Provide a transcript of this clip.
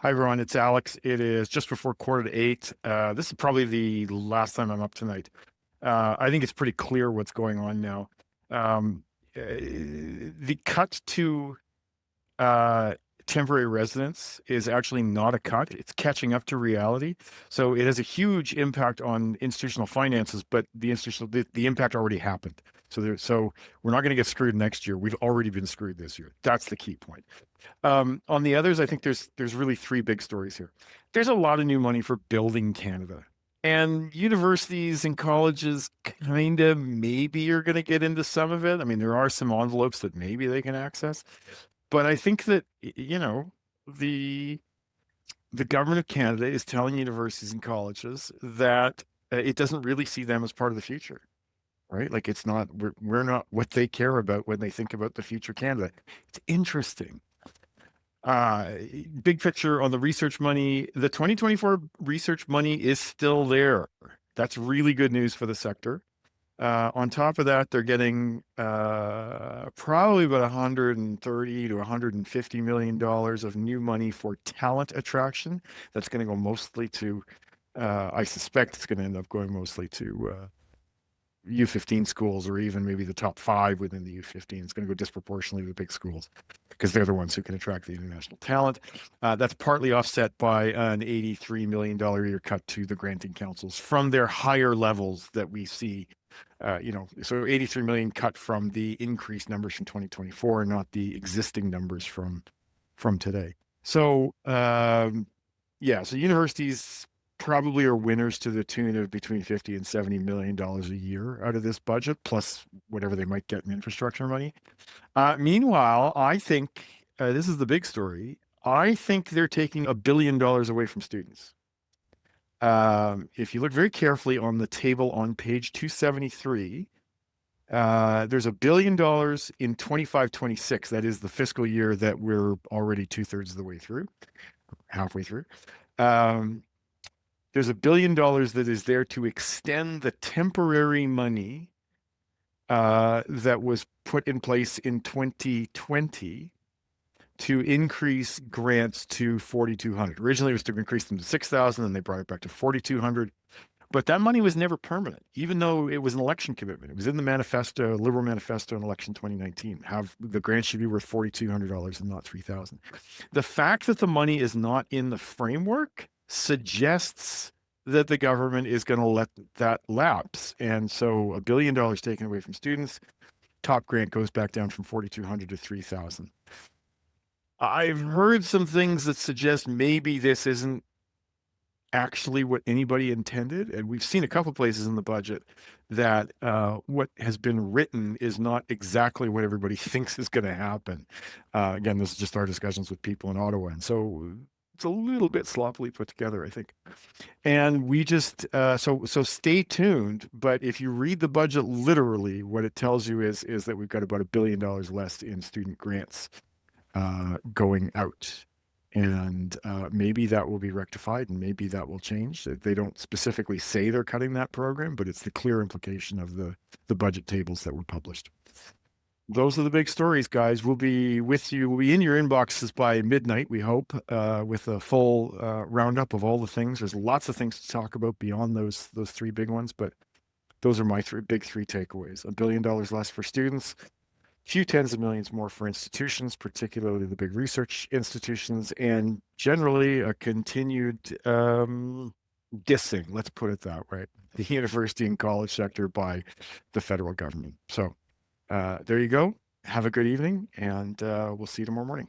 Hi, everyone. It's Alex. It is just before 7:45. This is probably the last time I'm up tonight. I think it's pretty clear what's going on now. Um, the cut to uh, temporary residence is actually not a cut. It's catching up to reality. So it has a huge impact on institutional finances, but the impact already happened. So we're not going to get screwed next year. We've already been screwed this year. That's the key point. On the others, I think there's really three big stories here. There's a lot of new money for building Canada. And universities and colleges kind of maybe are going to get into some of it. I mean, there are some envelopes that maybe they can access. But I think that, the the government of Canada is telling universities and colleges that it doesn't really see them as part of the future, right? Like it's not, we're not what they care about when they think about the future Canada. It's interesting. Uh, Big picture on the research money, the 2024 research money is still there. That's really good news for the sector. On top of that, they're getting probably about 130 to 150 million dollars of new money for talent attraction. That's going to go mostly to, I suspect it's going to end up going mostly to U15 schools, or even maybe the top five within the U15. It's going to go disproportionately to the big schools because they're the ones who can attract the international talent. That's partly offset by an $83 million a year cut to the granting councils from their higher levels that we see. So 83 million cut from the increased numbers from 2024, not the existing numbers from today. So yeah, so universities probably are winners to the tune of between 50 and 70 million dollars a year out of this budget, plus whatever they might get in infrastructure money. Meanwhile, I think this is the big story. I think they're taking $1 billion away from students. If you look very carefully on the table on page 273, there's $1 billion in 25-26. That is the fiscal year that we're already two-thirds of the way through, halfway through. Um, there's $1 billion that is there to extend the temporary money that was put in place in 2020 to increase grants to 4,200. Originally, it was to increase them to 6,000, and they brought it back to 4,200. But that money was never permanent, even though it was an election commitment. It was in the manifesto, Liberal manifesto in election 2019. Have the grant should be worth $4,200 and not 3,000. The fact that the money is not in the framework suggests that the government is going to let that lapse. And so $1 billion taken away from students, top grant goes back down from 4,200 to 3,000. I've heard some things that suggest maybe this isn't actually what anybody intended. And we've seen a couple places in the budget that what has been written is not exactly what everybody thinks is going to happen. Again, this is just our discussions with people in Ottawa. And so it's a little bit sloppily put together, I think. And we just, so stay tuned. But if you read the budget literally, what it tells you is that we've got about $1 billion less in student grants going out. And maybe that will be rectified and maybe that will change. They don't specifically say they're cutting that program, but it's the clear implication of the budget tables that were published. Those are the big stories, guys. We'll be with you. We'll be in your inboxes by midnight, we hope, with a full roundup of all the things. There's lots of things to talk about beyond those three big ones, but those are my big three takeaways. $1 billion less for students, few tens of millions more for institutions, particularly the big research institutions, and generally a continued dissing, let's put it that way, the university and college sector by the federal government. So there you go. Have a good evening, and we'll see you tomorrow morning.